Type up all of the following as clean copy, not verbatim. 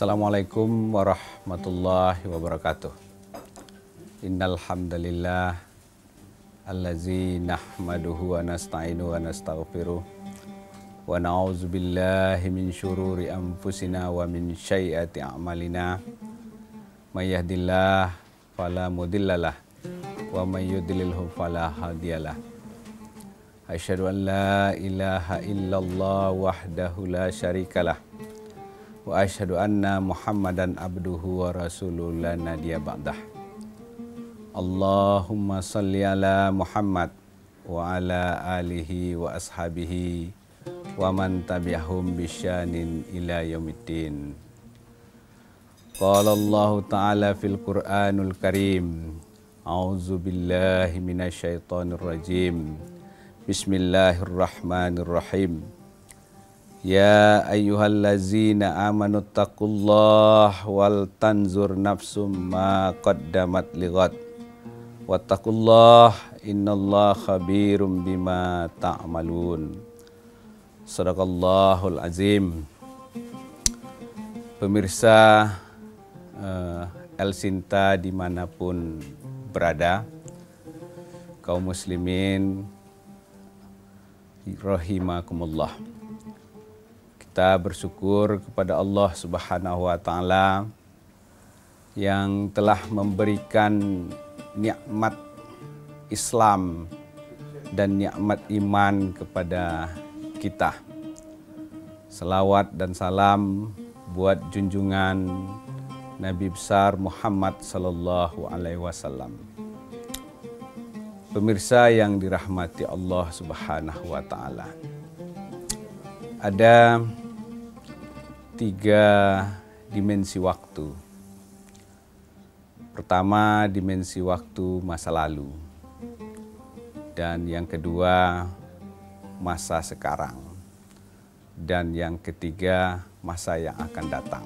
Assalamualaikum warahmatullahi wabarakatuh. Innal hamdalillah allazi nahmaduhu wa nasta'inu wa nastaghfiruh wa na'udzu billahi min syururi anfusina wa min sayyiati a'malina. May yahdihillahu fala mudhillalah wa may yudlilhu fala hadiyalah. Asyhadu an la ilaha illallah wahdahu la syarikalah wa asyhadu anna Muhammadan abduhu wa rasuluhu la nabiyya ba'dah. Allahumma salli ala Muhammad wa ala alihi wa ashabihi wa man tabi'ahum bisyanin ila yaumiddin. Qala Allah ta'ala fil Qur'anul Karim. A'udzu billahi minasyaitonir rajim. Bismillahirrahmanirrahim. Ya ayyuhallazina amanu taqullaha wal tanzur nafsum ma qaddamat lighad wattaqullaha innallaha khabirum bima ta'malun. Shadaqallahul azim. Pemirsa El Sinta dimanapun berada, kaum muslimin rahimakumullah. Kita bersyukur kepada Allah Subhanahu wa Ta'ala yang telah memberikan nikmat Islam dan nikmat iman kepada kita. Selawat dan salam buat junjungan Nabi besar Muhammad sallallahu alaihi wasallam. Pemirsa yang dirahmati Allah Subhanahu wa Ta'ala. Ada 3 dimensi waktu. Pertama, dimensi waktu masa lalu. Dan yang kedua, masa sekarang. Dan yang ketiga, masa yang akan datang.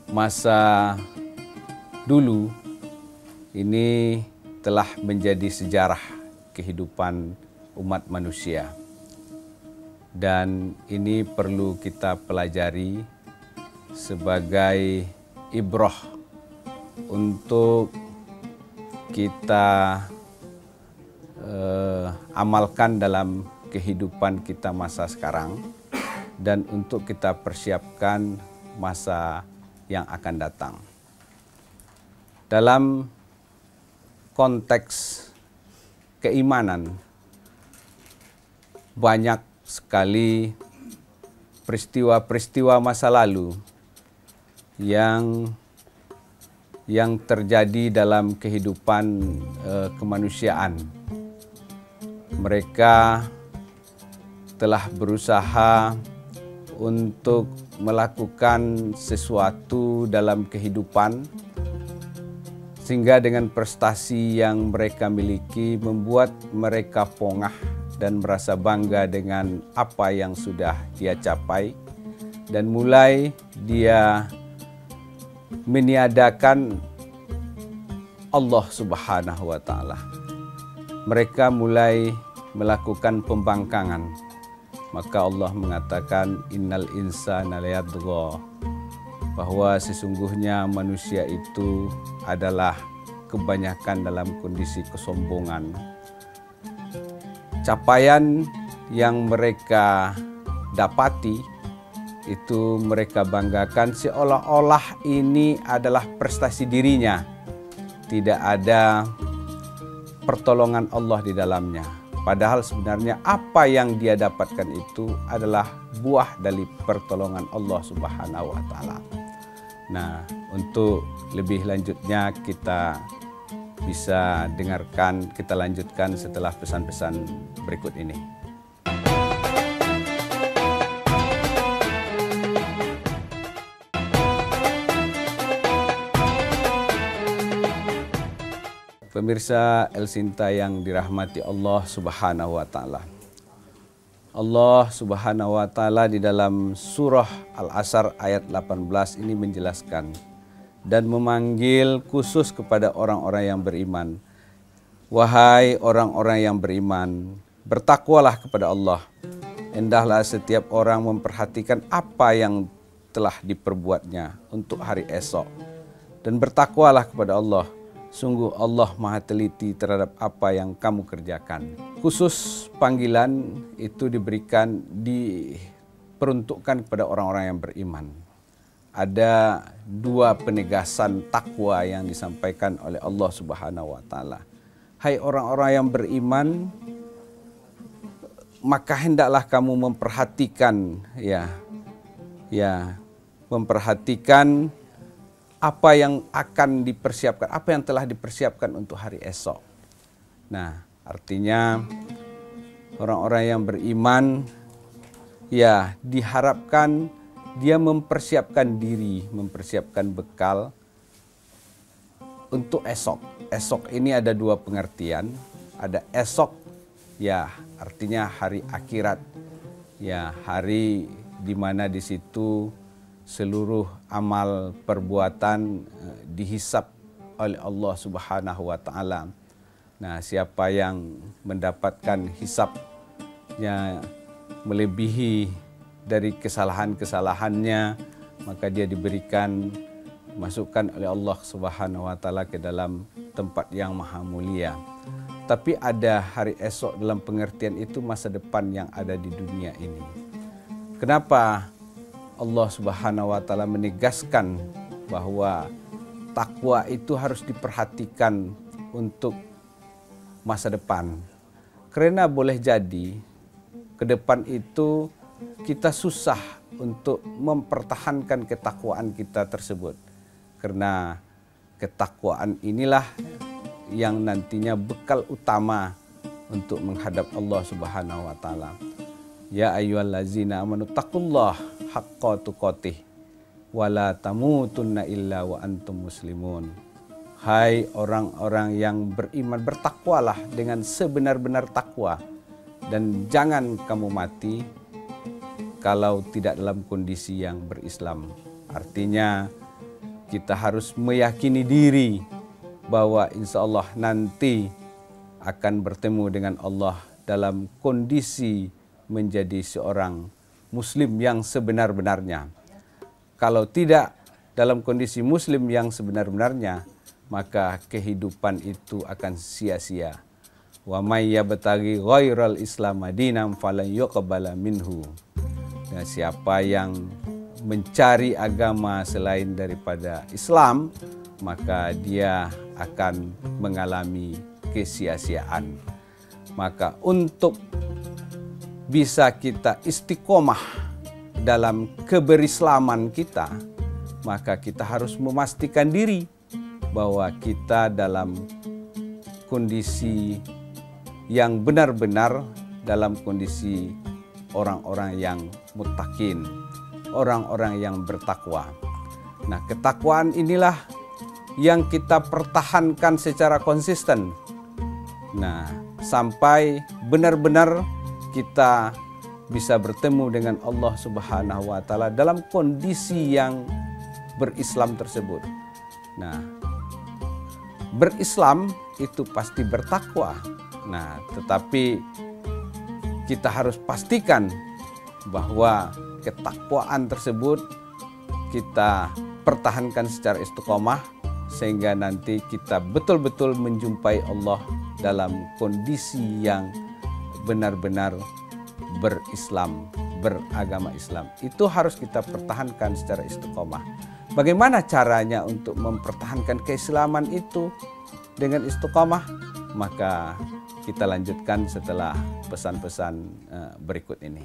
Masa dulu ini telah menjadi sejarah kehidupan umat manusia. Dan ini perlu kita pelajari sebagai ibrah untuk kita amalkan dalam kehidupan kita masa sekarang dan untuk kita persiapkan masa yang akan datang. Dalam konteks keimanan, banyak sekali peristiwa-peristiwa masa lalu yang terjadi dalam kehidupan kemanusiaan. Mereka telah berusaha untuk melakukan sesuatu dalam kehidupan sehingga dengan prestasi yang mereka miliki membuat mereka pongah dan merasa bangga dengan apa yang sudah dia capai, dan mulai dia meniadakan Allah Subhanahu wa Ta'ala. Mereka mulai melakukan pembangkangan. Maka Allah mengatakan innal insana layatgha, bahwa sesungguhnya manusia itu adalah kebanyakan dalam kondisi kesombongan. Capaian yang mereka dapati itu mereka banggakan seolah-olah ini adalah prestasi dirinya. Tidak ada pertolongan Allah di dalamnya. Padahal sebenarnya apa yang dia dapatkan itu adalah buah dari pertolongan Allah Subhanahu wa Ta'ala. Nah, untuk lebih lanjutnya kita bisa dengarkan, kita lanjutkan setelah pesan-pesan berikut ini. Pemirsa El Sinta yang dirahmati Allah Subhanahu wa Ta'ala. Allah Subhanahu wa Ta'ala di dalam surah Al-Asr ayat 18 ini menjelaskan dan memanggil khusus kepada orang-orang yang beriman. Wahai orang-orang yang beriman, bertakwalah kepada Allah. Hendaklah setiap orang memperhatikan apa yang telah diperbuatnya untuk hari esok. Dan bertakwalah kepada Allah. Sungguh Allah maha teliti terhadap apa yang kamu kerjakan. Khusus panggilan itu diperuntukkan kepada orang-orang yang beriman. Ada dua penegasan takwa yang disampaikan oleh Allah Subhanahu wa taala. Hai orang-orang yang beriman, maka hendaklah kamu memperhatikan memperhatikan apa yang akan dipersiapkan, apa yang telah dipersiapkan untuk hari esok. Nah, artinya orang-orang yang beriman diharapkan dia mempersiapkan diri, mempersiapkan bekal untuk esok. Esok ini ada dua pengertian. Ada esok, artinya hari akhirat. Hari di mana di situ seluruh amal perbuatan dihisap oleh Allah Subhanahu wa taala. Nah, siapa yang mendapatkan hisapnya melebihi dari kesalahan-kesalahannya, maka dia diberikan masukkan oleh Allah Subhanahu wa taala ke dalam tempat yang maha mulia. Tapi ada hari esok dalam pengertian itu masa depan yang ada di dunia ini. Kenapa Allah Subhanahu wa taala menegaskan bahwa takwa itu harus diperhatikan untuk masa depan? Karena boleh jadi ke depan itu kita susah untuk mempertahankan ketakwaan kita tersebut. Karena ketakwaan inilah yang nantinya bekal utama untuk menghadap Allah Subhanahu wa taala. Ya ayyuhallazina amanu taqullaha haqqa tuqatih wa la tamutunna illa wa antum muslimun. Hai orang-orang yang beriman, bertakwalah dengan sebenar-benar takwa dan jangan kamu mati kalau tidak dalam kondisi yang berislam. Artinya kita harus meyakini diri bahwa insya Allah nanti akan bertemu dengan Allah dalam kondisi menjadi seorang muslim yang sebenar-benarnya. Kalau tidak dalam kondisi muslim yang sebenar-benarnya, maka kehidupan itu akan sia-sia. Wa may yabtaghi ghairal islam dinan falan yuqbala minhu. Dan siapa yang mencari agama selain daripada Islam, maka dia akan mengalami kesia-siaan. Maka untuk bisa kita istiqomah dalam keberislaman kita, maka kita harus memastikan diri bahwa kita dalam kondisi yang benar-benar, dalam kondisi orang-orang yang muttaqin, orang-orang yang bertakwa. Nah, ketakwaan inilah yang kita pertahankan secara konsisten. Nah, sampai benar-benar kita bisa bertemu dengan Allah Subhanahu wa taala dalam kondisi yang berislam tersebut. Nah, berislam itu pasti bertakwa. Nah, tetapi kita harus pastikan bahwa ketakwaan tersebut kita pertahankan secara istiqomah sehingga nanti kita betul-betul menjumpai Allah dalam kondisi yang benar-benar berislam, beragama Islam. Itu harus kita pertahankan secara istiqomah. Bagaimana caranya untuk mempertahankan keislaman itu dengan istiqomah? Maka kita lanjutkan setelah pesan-pesan berikut ini.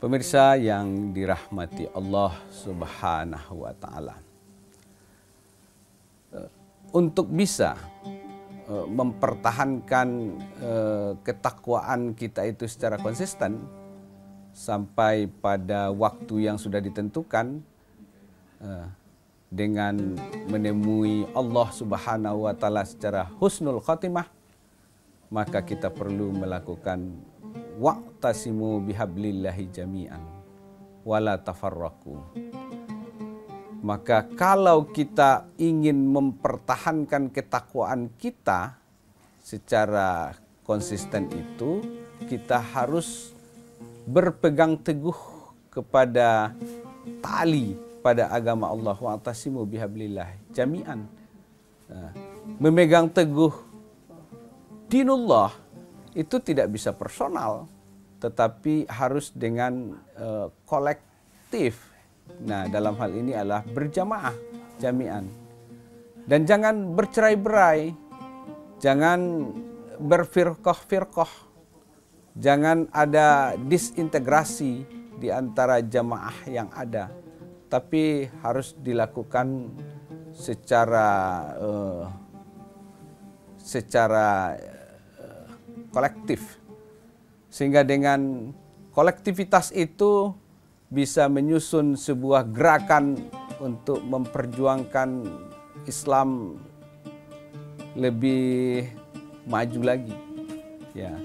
Pemirsa yang dirahmati Allah Subhanahu wa taala. Untuk bisa mempertahankan ketakwaan kita itu secara konsisten sampai pada waktu yang sudah ditentukan dengan menemui Allah Subhanahu wa taala secara husnul khatimah, maka kita perlu melakukan wa'tasimu bihablillahi jami'an wala tafarraqu. Maka kalau kita ingin mempertahankan ketakwaan kita secara konsisten itu, kita harus berpegang teguh kepada tali pada agama Allah, wa'tasimu bihablillah jami'an. Memegang teguh dinullah itu tidak bisa personal, tetapi harus dengan kolektif. Nah, dalam hal ini adalah berjamaah, jami'an. Dan jangan bercerai-berai, jangan berfirqah-firqah, jangan ada disintegrasi di antara jamaah yang ada, tapi harus dilakukan secara kolektif. Sehingga dengan kolektivitas itu bisa menyusun sebuah gerakan untuk memperjuangkan Islam lebih maju lagi. Ya.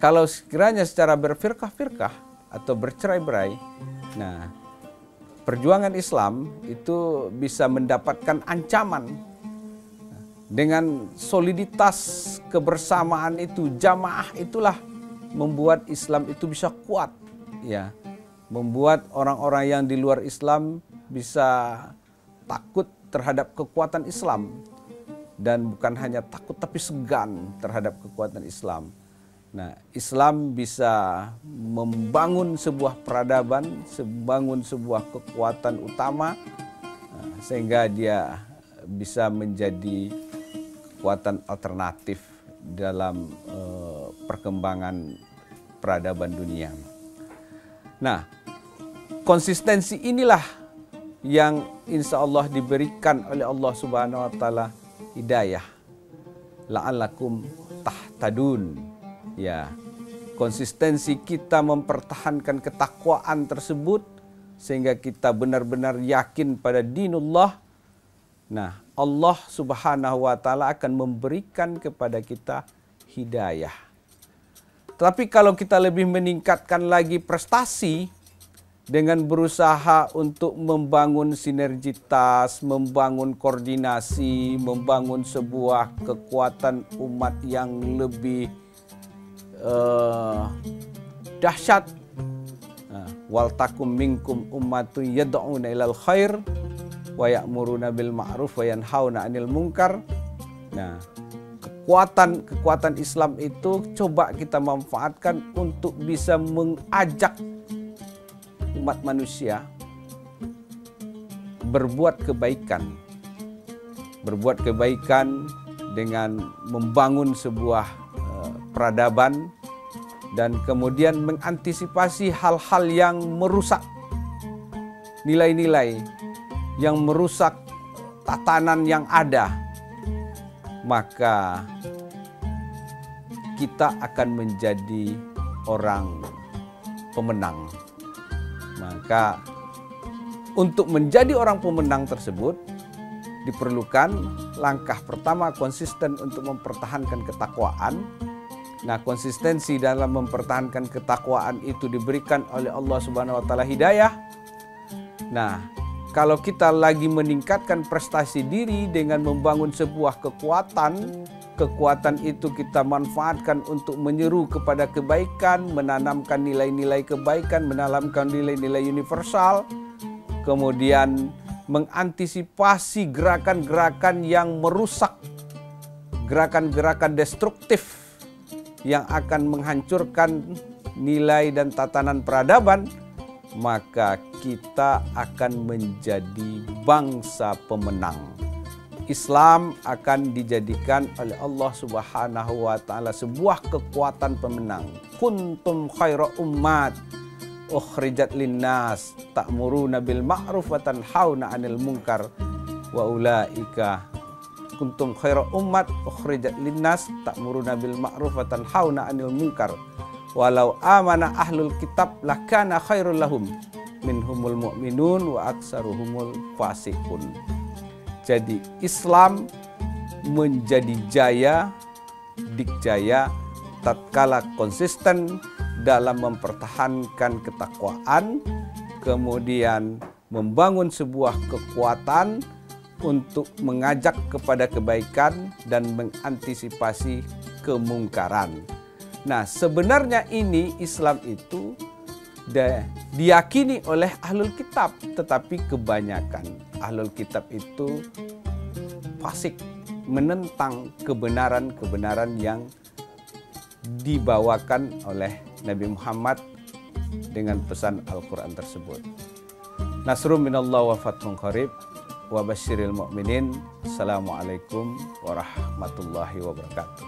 Kalau sekiranya secara berfirqah-firqah atau bercerai-berai, nah, perjuangan Islam itu bisa mendapatkan ancaman. Dengan soliditas kebersamaan itu, jamaah itulah membuat Islam itu bisa kuat, ya. Membuat orang-orang yang di luar Islam bisa takut terhadap kekuatan Islam. Dan bukan hanya takut tapi segan terhadap kekuatan Islam. Nah, Islam bisa membangun sebuah peradaban, membangun sebuah kekuatan utama, sehingga dia bisa menjadi kekuatan alternatif dalam perkembangan peradaban dunia. Nah, konsistensi inilah yang insya Allah diberikan oleh Allah Subhanahu wa Ta'ala hidayah, la'allakum tahtadun. Ya, konsistensi kita mempertahankan ketakwaan tersebut sehingga kita benar-benar yakin pada dinullah. Nah, Allah Subhanahu wa Ta'ala akan memberikan kepada kita hidayah. Tapi kalau kita lebih meningkatkan lagi prestasi dengan berusaha untuk membangun sinergitas, membangun koordinasi, membangun sebuah kekuatan umat yang lebih dahsyat. Wal takum minkum ummatun yad'una ilal khair wa ya'muruna bil ma'ruf wa yanhauna 'anil munkar. Nah, kekuatan Islam itu coba kita manfaatkan untuk bisa mengajak umat manusia berbuat kebaikan. Berbuat kebaikan dengan membangun sebuah peradaban dan kemudian mengantisipasi hal-hal yang merusak nilai-nilai, yang merusak tatanan yang ada, maka kita akan menjadi orang pemenang. Maka untuk menjadi orang pemenang tersebut diperlukan langkah pertama konsisten untuk mempertahankan ketakwaan. Nah, konsistensi dalam mempertahankan ketakwaan itu diberikan oleh Allah Subhanahu wa Ta'ala hidayah. Nah, kalau kita lagi meningkatkan prestasi diri dengan membangun sebuah kekuatan itu kita manfaatkan untuk menyeru kepada kebaikan, menanamkan nilai-nilai kebaikan, menanamkan nilai-nilai universal, kemudian mengantisipasi gerakan-gerakan yang merusak, gerakan-gerakan destruktif yang akan menghancurkan nilai dan tatanan peradaban, maka kita akan menjadi bangsa pemenang. Islam akan dijadikan oleh Allah Subhanahu wa Ta'ala sebuah kekuatan pemenang. Kuntum khaira ummat ukhrijat linnas ta'muruna bil ma'ruf wa tanhauna 'anil munkar wa ulaika kuntum khaira ummat ukhrijat linnas ta'muruna bil ma'ruf wa tanhauna 'anil munkar walau amana ahlul kitab lakana khairul lahum minhumul mu'minun wa aksaruhumul fasiqun. Jadi Islam menjadi jaya, dikjaya tatkala konsisten dalam mempertahankan ketakwaan, kemudian membangun sebuah kekuatan untuk mengajak kepada kebaikan dan mengantisipasi kemungkaran. Nah, sebenarnya ini Islam itu diyakini oleh ahlul kitab, tetapi kebanyakan ahlul kitab itu fasik, menentang kebenaran-kebenaran yang dibawakan oleh Nabi Muhammad dengan pesan Al-Quran tersebut. Nasrun minallah wa fathun qarib wa basyiril mu'minin. Assalamualaikum warahmatullahi wabarakatuh.